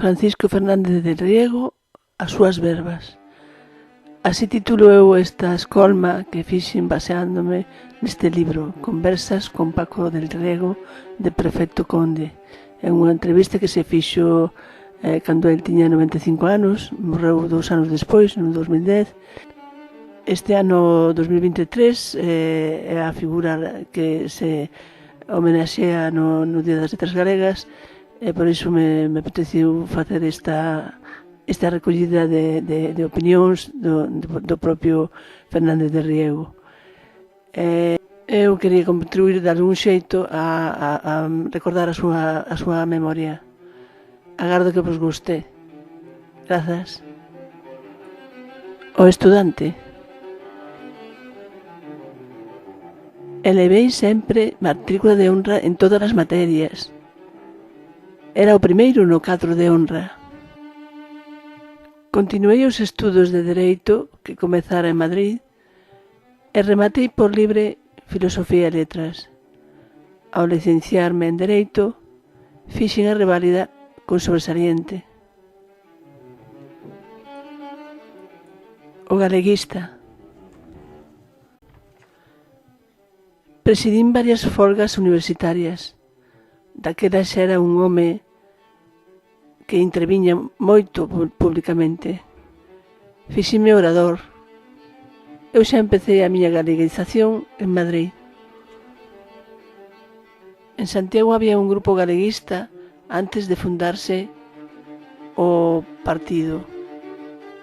Francisco Fernández del Riego, As súas verbas. Así titulo eu esta escolma que fixen baseándome neste libro, Conversas con Paco del Riego, de Prefecto Conde. É unha entrevista que se fixo cando el tiña 95 anos, morreu 2 anos despois, no 2010. Este ano 2023 é a figura que se homenaxea no Día das Letras Galegas, e por iso me apeteceu facer esta recollida de opinións do propio Fernández de Riego. Eu quería contribuir de algún xeito a recordar a súa memoria. Agardo que vos guste. Grazas. O estudante. Elevei sempre matrícula de honra en todas as materias. Era o primeiro no cadro de honra. Continuei os estudos de Dereito que comezara en Madrid e rematei por libre Filosofía e Letras. Ao licenciarme en Dereito, fixen a reválida con sobresaliente. O galeguista. Presidín varias folgas universitarias. Daquela xa era un home que interviña moito públicamente. Fixime orador. Eu xa empecé a miña galeguización en Madrid. En Santiago había un grupo galeguista antes de fundarse o partido.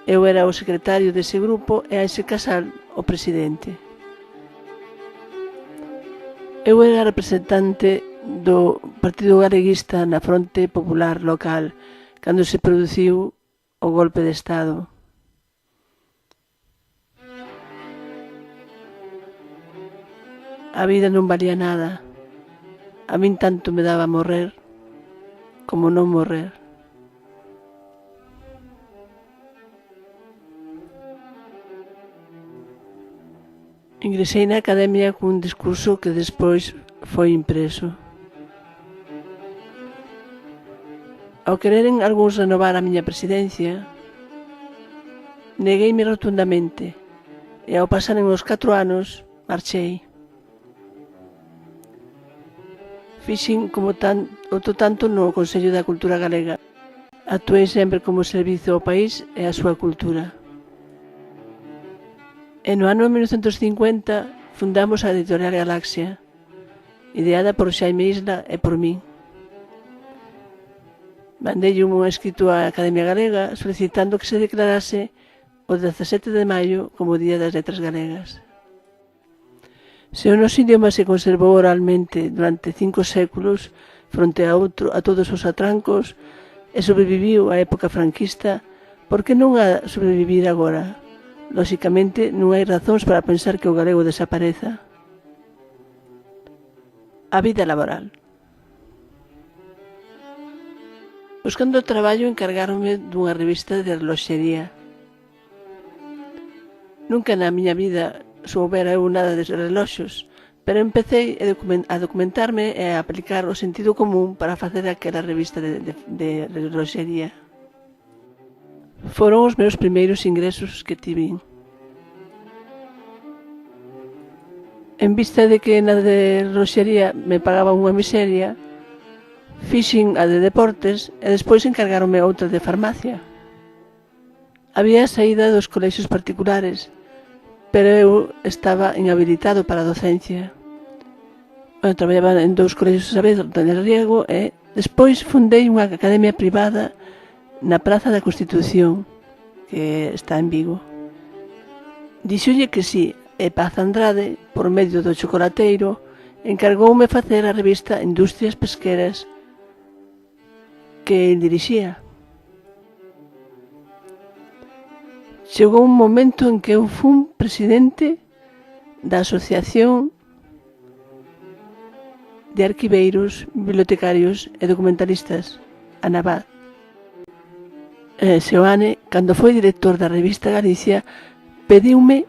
Eu era o secretario dese grupo e a ese casal o presidente. Eu era representante do Partido Galeguista na Fronte Popular local cando se produciu o golpe de Estado. A vida non valía nada. A min tanto me daba morrer como non morrer. Ingresei na academia cun discurso que despois foi impreso. Ao quereren algúns renovar a miña presidencia, negueime rotundamente e ao pasaren os 4 anos marchei. Fixen como outro tanto no Consello da Cultura Galega. Actuei sempre como servizo ao país e á súa cultura. E no ano 1950 fundamos a Editorial Galaxia, ideada por Xaime Isla e por min. Mandei un escrito á Academia Galega solicitando que se declarase o 17 de maio como Día das Letras Galegas. Se o noso idioma se conservou oralmente durante 5 séculos fronte a todos os atrancos e sobreviviu á época franquista, por que non a sobrevivir agora? Lóxicamente, non hai razóns para pensar que o galego desapareza. A vida laboral. Buscando traballo encargáronme dunha revista de reloxería. Nunca na miña vida soubera eu nada de reloxos, pero empecé a documentarme e a aplicar o sentido común para facer aquela revista de reloxería. Foron os meus primeiros ingresos que tiven. En vista de que na de reloxería me pagaban unha miseria, fixen a de deportes e despois encargáronme outra de farmacia. Había saída dos colexios particulares, pero eu estaba inhabilitado para a docencia. Traballaba en 2 colexios a vez, de Riego, e despois fundei unha academia privada na Praza da Constitución, que está en Vigo. Dixolle que sí, e Paz Andrade, por medio do chocolateiro, encargoume facer a revista Industrias Pesqueras, que el dirixía. Chegou un momento en que eu fun presidente da Asociación de Arquiveiros, Bibliotecarios e Documentalistas, ANABAD. Seoane, cando foi director da revista Galicia, pediume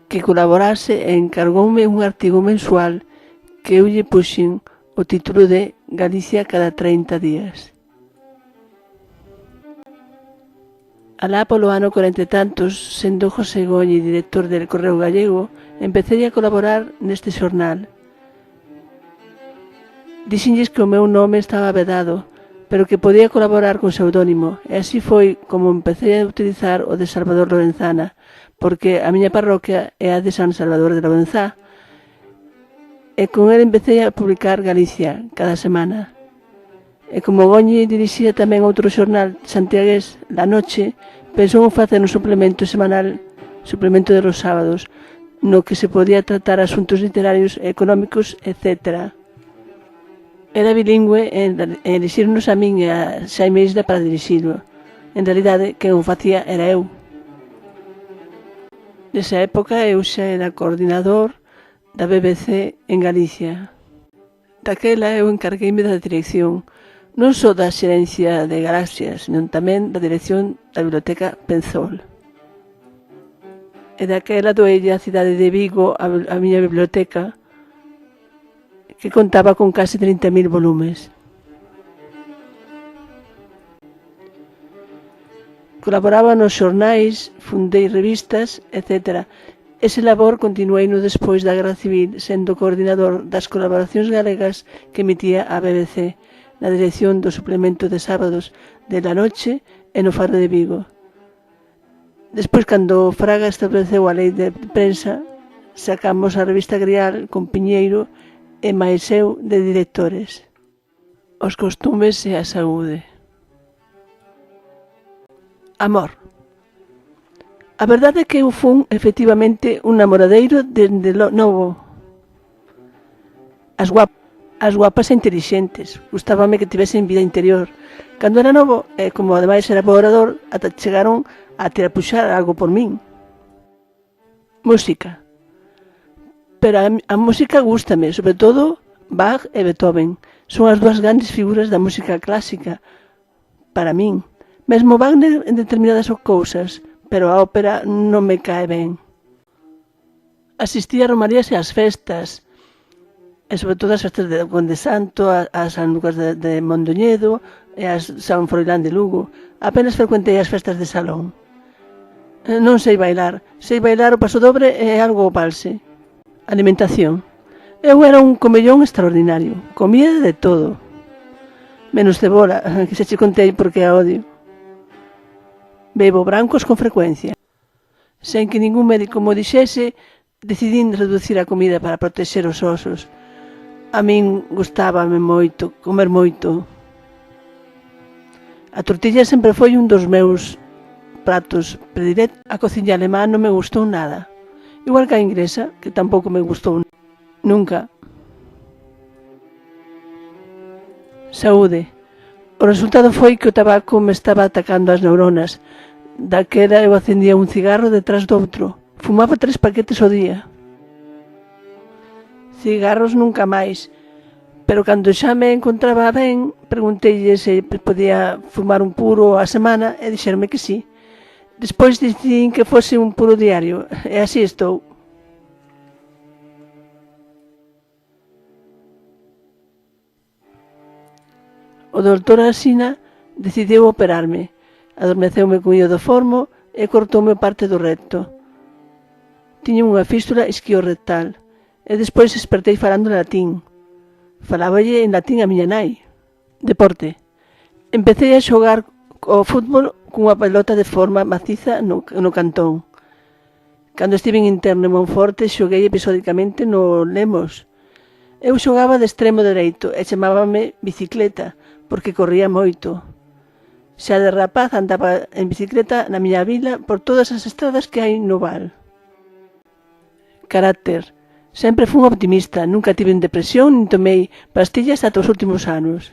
que colaborase e encargoume un artigo mensual que eu lle puxen o título de Galicia cada 30 días. Alá polo ano 40 e tantos, sendo José Goñi director del Correo Gallego, empecé a colaborar neste xornal. Dixenlles que o meu nome estaba vedado, pero que podía colaborar con pseudónimo, e así foi como empecé a utilizar o de Salvador Lorenzana, porque a miña parroquia é a de San Salvador de Lorenzá, e con ele empecé a publicar Galicia cada semana. E como Goñi dirixía tamén outro xornal santiagués, La Noche, pensou en facer un suplemento semanal, suplemento de los sábados, no que se podía tratar asuntos literarios, económicos, etc. Era bilingüe e elixirnos a min e a Xaime Isla para dirixilo. En realidade, quen o facía era eu. Nesa época eu xa era coordinador da BBC en Galicia. Daquela eu encargueime da dirección, non só da xerencia de Galaxia, senón tamén da dirección da Biblioteca Penzol. E daquela doelle a cidade de Vigo a miña biblioteca, que contaba con case 30.000 volumes. Colaboraba nos xornais, fundei revistas, etc. Ese labor continueino despois da Guerra Civil, sendo coordinador das colaboracións galegas que emitía a BBC, na dirección do suplemento de sábados de La Noche e no Faro de Vigo. Despois, cando Fraga estableceu a lei de prensa, sacamos a revista Grial con Piñeiro e máis eu de directores. Os costumes e a saúde. Amor. A verdade é que eu fun, efectivamente, un namoradeiro dende novo. As guapas e intelixentes. Gustábame que tivesen vida interior. Cando era novo, e como ademais era orador, ata chegaron a tirapuxar algo por min. Música. Pero a música gústame, sobre todo Bach e Beethoven. Son as dúas grandes figuras da música clásica, para min. Mesmo Wagner en determinadas cousas, pero a ópera non me cae ben. Asistí a romarías e ás festas, e sobre todo as festas de Conde Santo, as San Lucas de Mondoñedo e as San Froilán de Lugo. Apenas frecuentei as festas de salón. Non sei bailar o pasodobre e algo o valse. Alimentación. Eu era un comellón extraordinario, comía de todo. Menos cebola, que xa che contei porque a odio. Bebo brancos con frecuencia. Sen que ningún médico mo dixese, decidín reducir a comida para protexer os osos. A min gustábame moito, comer moito. A tortilla sempre foi un dos meus pratos predilectos. A cociña alemá non me gustou nada. Igual que a inglesa, que tampouco me gustou nunca. Saúde. O resultado foi que o tabaco me estaba atacando as neuronas. Daquela eu acendía un cigarro detrás doutro. Fumaba 3 paquetes ao día. Cigarros nunca máis. Pero cando xa me encontraba ben, pregunteille se podía fumar un puro a semana e dixerme que sí. Despois decidín que fose un puro diario, e así estou. O doutor Asina decidiu operarme. Adormeceume co io do formo e cortoume parte do recto. Tiña unha fístula isquiorrectal e despois despertei falando latín. Faláballe en latín a miña nai. Deporte. Empecé a xogar ao fútbol cunha pelota de forma maciza no cantón. Cando estive interno en Monforte xoguei episódicamente no Lemos. Eu xogaba de extremo dereito e chamábame bicicleta porque corría moito. Xa de rapaz andaba en bicicleta na miña vila por todas as estradas que hai no Val. Carácter. Sempre fun optimista, nunca tive depresión nin tomei pastillas ata os últimos anos.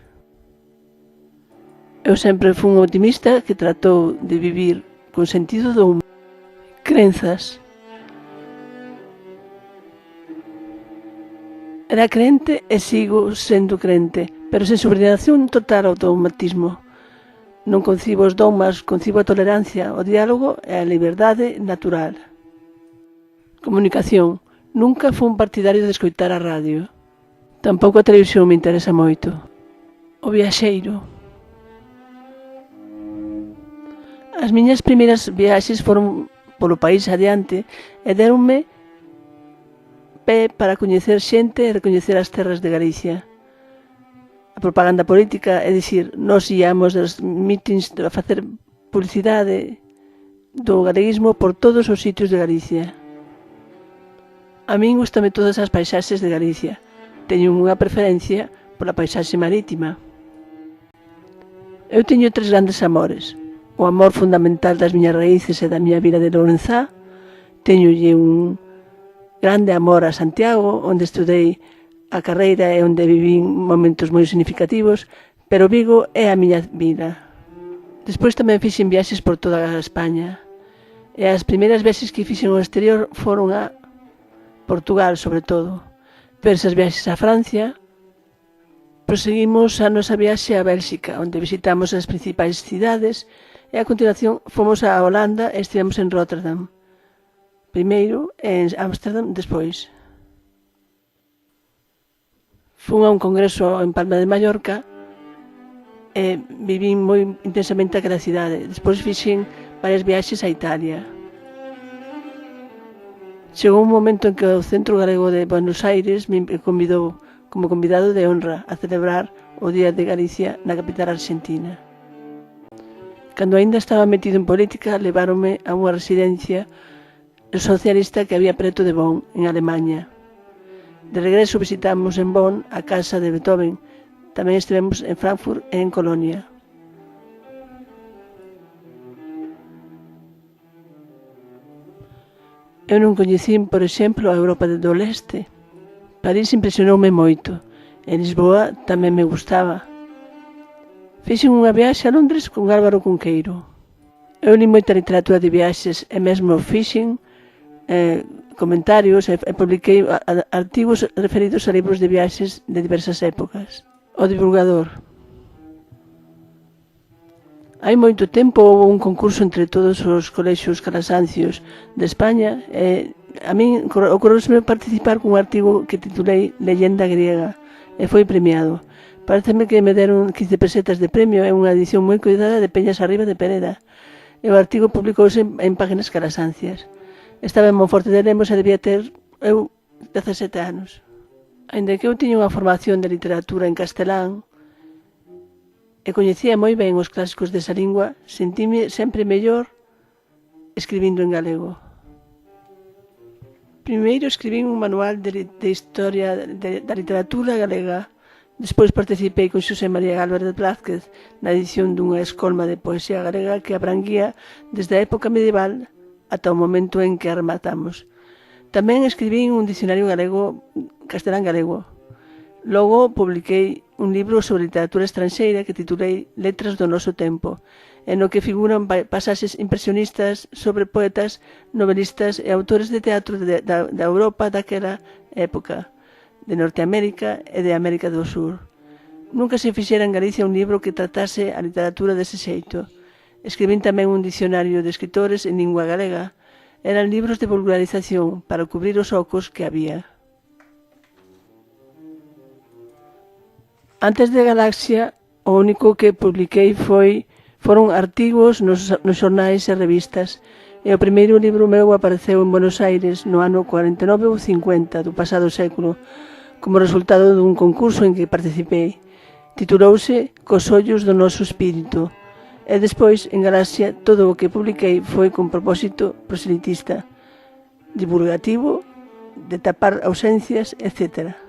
Eu sempre fun optimista que tratou de vivir con sentido do humor. Crenzas. Era crente e sigo sendo crente, pero sen subordinación total ao dogmatismo. Non concibo os dogmas, concibo a tolerancia, o diálogo e a liberdade natural. Comunicación. Nunca fun partidario de escoitar a radio. Tampouco a televisión me interesa moito. O viaxeiro. As miñas primeiras viaxes foron polo país adiante e deronme pé para coñecer xente e recoñecer as terras de Galicia. A propaganda política, é dicir, nós íamos dos mítins a facer publicidade do galeguismo por todos os sitios de Galicia. A min gustame todas as paisaxes de Galicia. Teño unha preferencia pola paisaxe marítima. Eu teño 3 grandes amores. O amor fundamental das miñas raíces e da miña vila de Lourenzá. Teñolle un grande amor a Santiago, onde estudei a carreira e onde vivín momentos moi significativos, pero Vigo é a miña vila. Despois tamén fixen viaxes por toda a España. E as primeiras viaxes que fixen ao exterior foron a Portugal, sobre todo. Diversas viaxes a Francia. Proseguimos a nosa viaxe a Bélxica, onde visitamos as principais cidades e a continuación fomos a Holanda e estivemos en Rotterdam. Primeiro en Ámsterdam, despois. Fun a un congreso en Palma de Mallorca e vivín moi intensamente aquela cidade. Despois fixen varias viaxes a Italia. Chegou un momento en que o Centro Galego de Buenos Aires me convidou como convidado de honra a celebrar o Día de Galicia na capital argentina. Cando aínda estaba metido en política, leváronme a unha residencia socialista que había preto de Bonn, en Alemanha. De regreso visitamos en Bonn a casa de Beethoven. Tamén estivemos en Frankfurt e en Colonia. Eu non coñecín, por exemplo, a Europa do Leste. París impresionoume moito. En Lisboa tamén me gustaba. Fixen unha viaxe a Londres con Álvaro Cunqueiro. Eu li moita literatura de viaxes e mesmo fixen comentarios e publiquei artigos referidos a libros de viaxes de diversas épocas. O divulgador. Hai moito tempo houve un concurso entre todos os colexios calasancios de España e a min ocorreuseme participar cun artigo que titulei Leyenda griega e foi premiado. Pareceme que me deron 15 pesetas de premio e unha edición moi cuidada de Peñas Arriba de Pereda. E o artigo publicouse en páginas calasancias. Estaba en Monforte de Lemos e debía ter eu 17 anos. Aínda que eu tiña unha formación de literatura en castelán e coñecía moi ben os clásicos desa lingua, sentime sempre mellor escribindo en galego. Primeiro escribín un manual de historia da literatura galega. Despois participei con Xosé María Álvarez Blázquez na edición dunha escolma de poesía galega que abranguía desde a época medieval ata o momento en que a rematamos. Tamén escribín un dicionario galego, castelán galego. Logo publiquei un libro sobre literatura estranxeira que titulei Letras do noso tempo, en o que figuran pasaxes impresionistas sobre poetas, novelistas e autores de teatro da Europa daquela época, de Norteamérica e de América do Sur. Nunca se fixera en Galicia un libro que tratase a literatura dese xeito. Escribín tamén un dicionario de escritores en lingua galega. Eran libros de vulgarización para cubrir os ocos que había. Antes de Galaxia, o único que publiquei foron artigos nos xornais e revistas, e o primeiro libro meu apareceu en Buenos Aires no ano 49 ou 50 do pasado século, como resultado dun concurso en que participei. Titulouse Cos ollos do noso espírito, e despois, en Galaxia, todo o que publiquei foi con propósito proselitista, divulgativo, de tapar ausencias, etc.